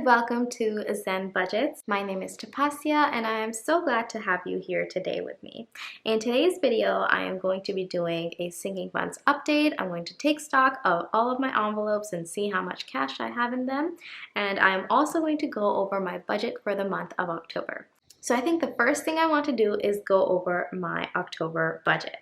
welcome to Zen Budgets. My name is Tapasya and I am so glad to have you here today with me. In today's video, I am going to be doing a sinking funds update. I'm going to take stock of all of my envelopes and see how much cash I have in them. And I'm also going to go over my budget for the month of October. So I think the first thing I want to do is go over my October budget.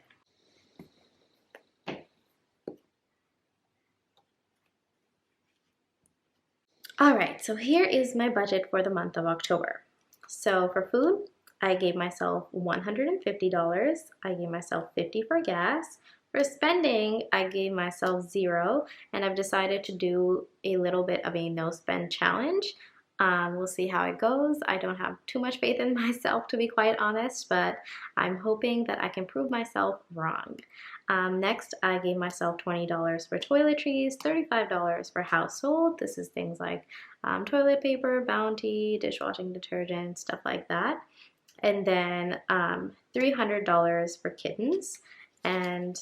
Alright, so here is my budget for the month of October. So for food, I gave myself $150. I gave myself $50 for gas. For spending, I gave myself $0, and I've decided to do a little bit of a no-spend challenge. We'll see how it goes. I don't have too much faith in myself, to be quite honest, but I'm hoping that I can prove myself wrong. Next, I gave myself $20 for toiletries, $35 for household. This is things like toilet paper, Bounty, dishwashing detergent, stuff like that. And then $300 for kittens. And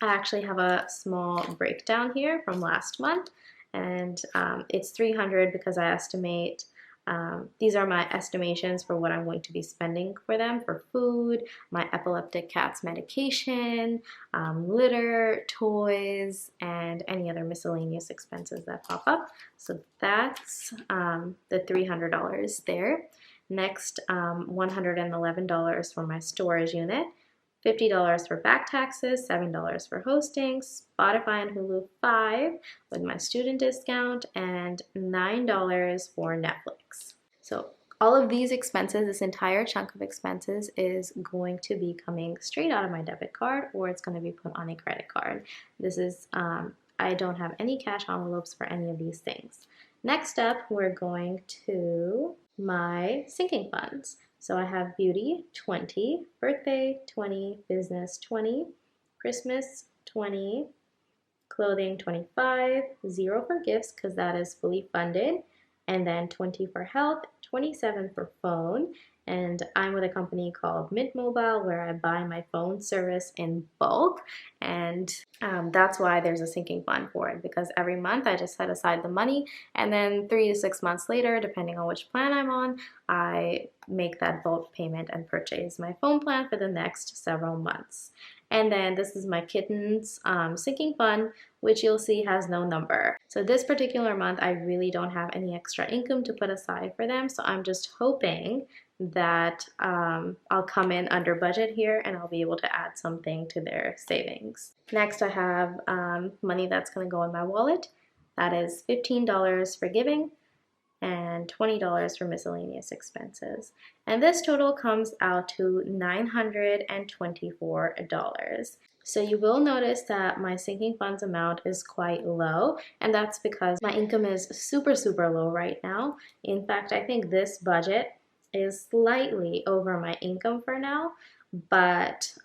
I actually have a small breakdown here from last month. And it's $300 because I estimate, these are my estimations for what I'm going to be spending for them, for food, my epileptic cat's medication, litter, toys, and any other miscellaneous expenses that pop up. So that's the $300 there. Next, $111 for my storage unit. $50 for back taxes, $7 for hosting, Spotify and Hulu 5 with my student discount, and $9 for Netflix. So all of these expenses, this entire chunk of expenses, is going to be coming straight out of my debit card, or it's going to be put on a credit card. This is, I don't have any cash envelopes for any of these things. Next up, we're going to my sinking funds. So I have beauty, 20, birthday, 20, business, 20, Christmas, 20, clothing, 25, 0 for gifts because that is fully funded, and then 20 for health, 27 for phone, and I'm with a company called Mint Mobile where I buy my phone service in bulk, and that's why there's a sinking fund for it, because every month I just set aside the money, and then 3 to 6 months later, depending on which plan I'm on, I make that bulk payment and purchase my phone plan for the next several months. And then this is my kittens sinking fund, which you'll see has no number. So this particular month, I really don't have any extra income to put aside for them. So I'm just hoping that I'll come in under budget here and I'll be able to add something to their savings. Next, I have money that's going to go in my wallet. That is $15 for giving and $20 for miscellaneous expenses. And this total comes out to $924. So you will notice that my sinking funds amount is quite low, and that's because my income is super low right now. In fact, I think this budget is slightly over my income for now, but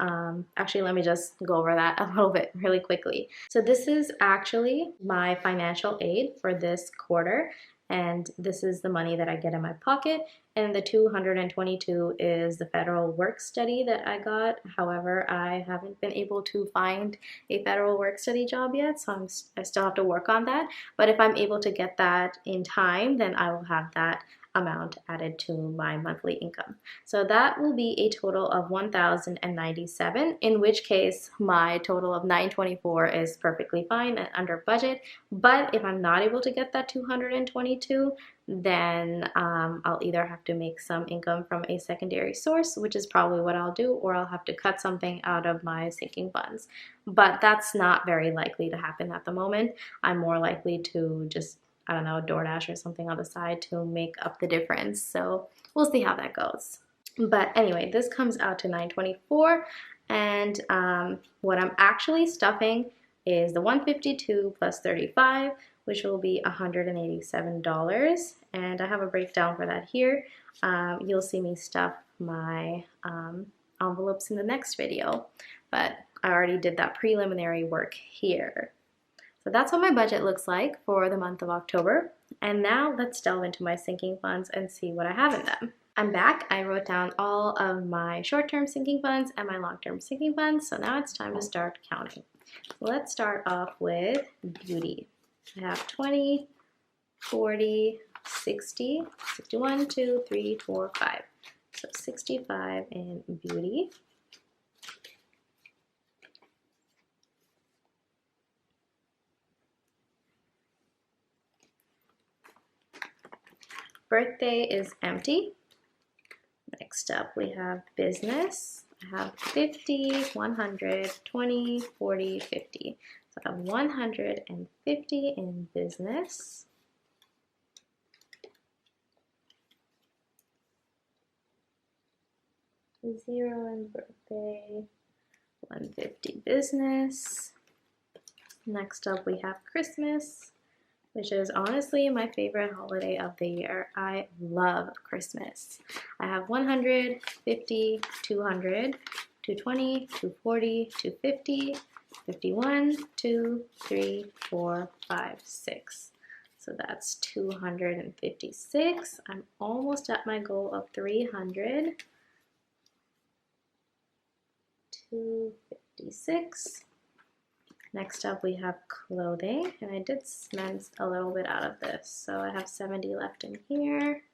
actually let me just go over that a little bit really quickly. So this is actually my financial aid for this quarter, and this is the money that I get in my pocket, and the $222 is the federal work study that I got. However, I haven't been able to find a federal work study job yet, so I still have to work on that. But if I'm able to get that in time, then I will have that amount added to my monthly income. So that will be a total of $1,097, in which case my total of $924 is perfectly fine and under budget. But if I'm not able to get that $222, then I'll either have to make some income from a secondary source, which is probably what I'll do, or I'll have to cut something out of my sinking funds. But that's not very likely to happen at the moment. I'm more likely to just, I don't know, DoorDash or something on the side to make up the difference. So we'll see how that goes. But anyway, this comes out to $924, and what I'm actually stuffing is the $152 plus $35, which will be $187, and I have a breakdown for that here. You'll see me stuff my envelopes in the next video, but I already did that preliminary work here. So that's what my budget looks like for the month of October. And now let's delve into my sinking funds and see what I have in them. I'm back. I wrote down all of my short-term sinking funds and my long-term sinking funds. So now it's time to start counting. Let's start off with beauty. I have 20, 40, 60, 61, 2, 3, 4, 5. So 65 in beauty. Birthday is empty. Next up we have business. I have 50, 100, 20, 40, 50. So I have 150 in business. Zero in birthday, 150 business. Next up we have Christmas, which is honestly my favorite holiday of the year. I love Christmas. I have 100, 50, 200, 220, 240, 250, 51, 2, 3, 4, 5, 6. So that's 256. I'm almost at my goal of 300. 256. Next up we have clothing, and I did spend a little bit out of this, so I have 70 left in here.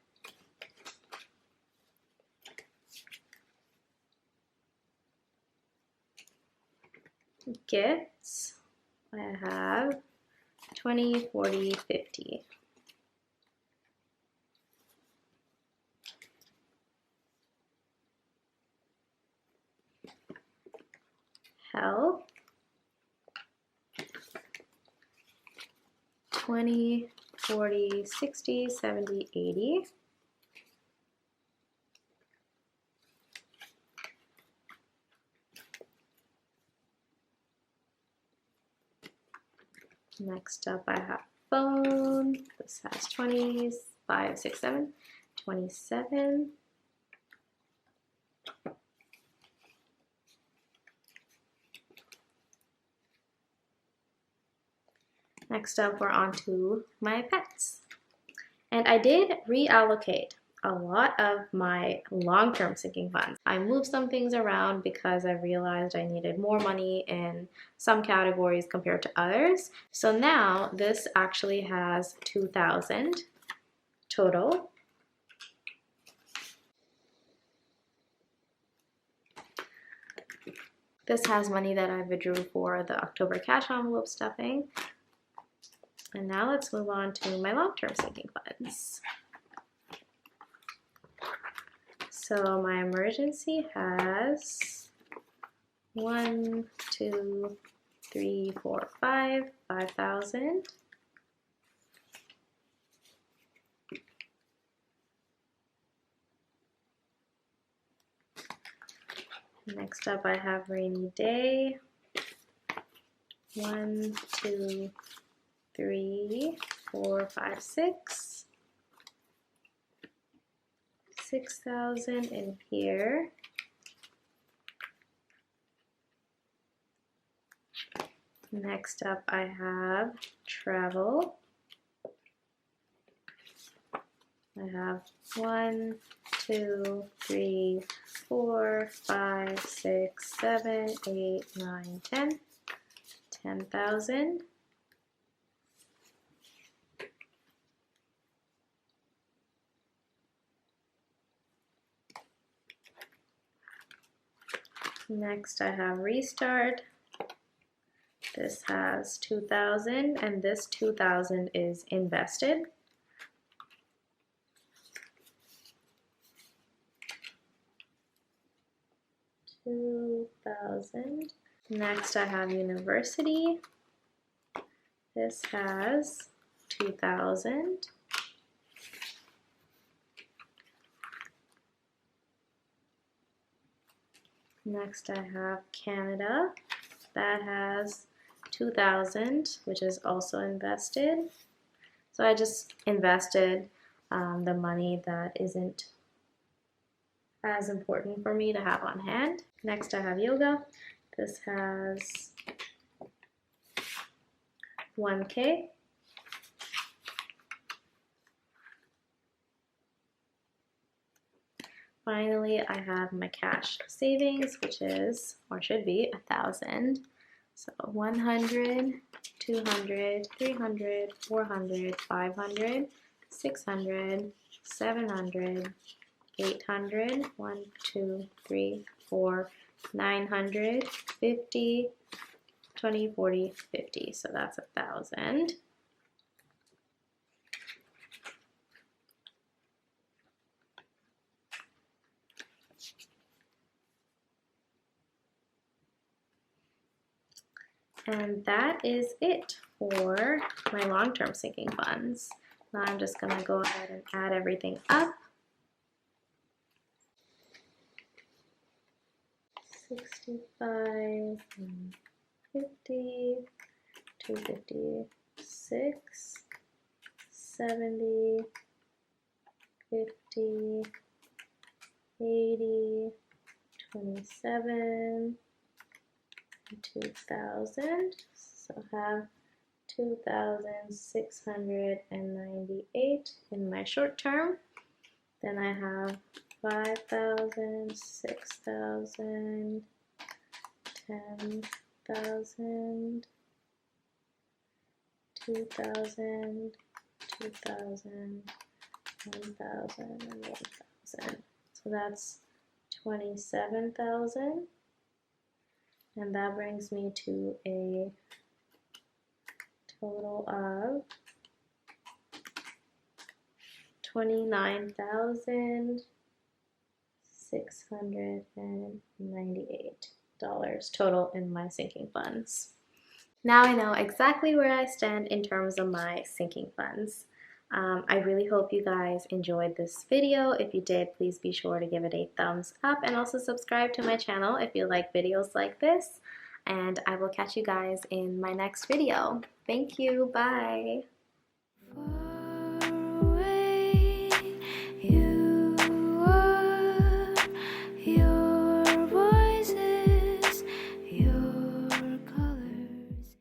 Gifts, I have 20, 40, 50. Health, 20, 40, 60, 70, 80. Next up I have phone. This has 20s, 5, 6, 7, 27. Next up we're on to my pets. And I did reallocate a lot of my long-term sinking funds. I moved some things around because I realized I needed more money in some categories compared to others. So now this actually has 2,000 total. This has money that I withdrew for the October cash envelope stuffing. And now let's move on to my long-term sinking funds. So my emergency has 1, 2, 3, 4, 5, 5,000. Next up I have rainy day. 1, 2, 3, 4, 5, 6. 6,000 in here. Next up I have travel. I have 1, 2, 3, 4, 5, 6, 7, 8, 9, 10. 10,000. Next I have restart. This has 2,000 and this 2,000 is invested. $2,000. Next I have university. This has 2,000. Next I have Canada. That has 2,000, which is also invested. So I just invested the money that isn't as important for me to have on hand. Next I have yoga. This has 1K. Finally, I have my cash savings, which is, or should be, 1,000. So 100, 200, 300, 400, 500, 600, 700, 800, 1, 2, 3, 4, 900, 50, 20, 40, 50. So that's 1,000. And that is it for my long-term sinking funds. Now I'm just going to go ahead and add everything up. 65, 50, 256, 70, 50, 80, 27, 2,000. So have 2,698 in my short term. Then I have 5,000, 6,000, 10,000, 2,000, 2,000, 1,000, and 1,000. So that's 27,000. And that brings me to a total of $29,698 total in my sinking funds. Now I know exactly where I stand in terms of my sinking funds. I really hope you guys enjoyed this video. If you did, please be sure to give it a thumbs up and also subscribe to my channel if you like videos like this. And I will catch you guys in my next video. Thank you. Bye.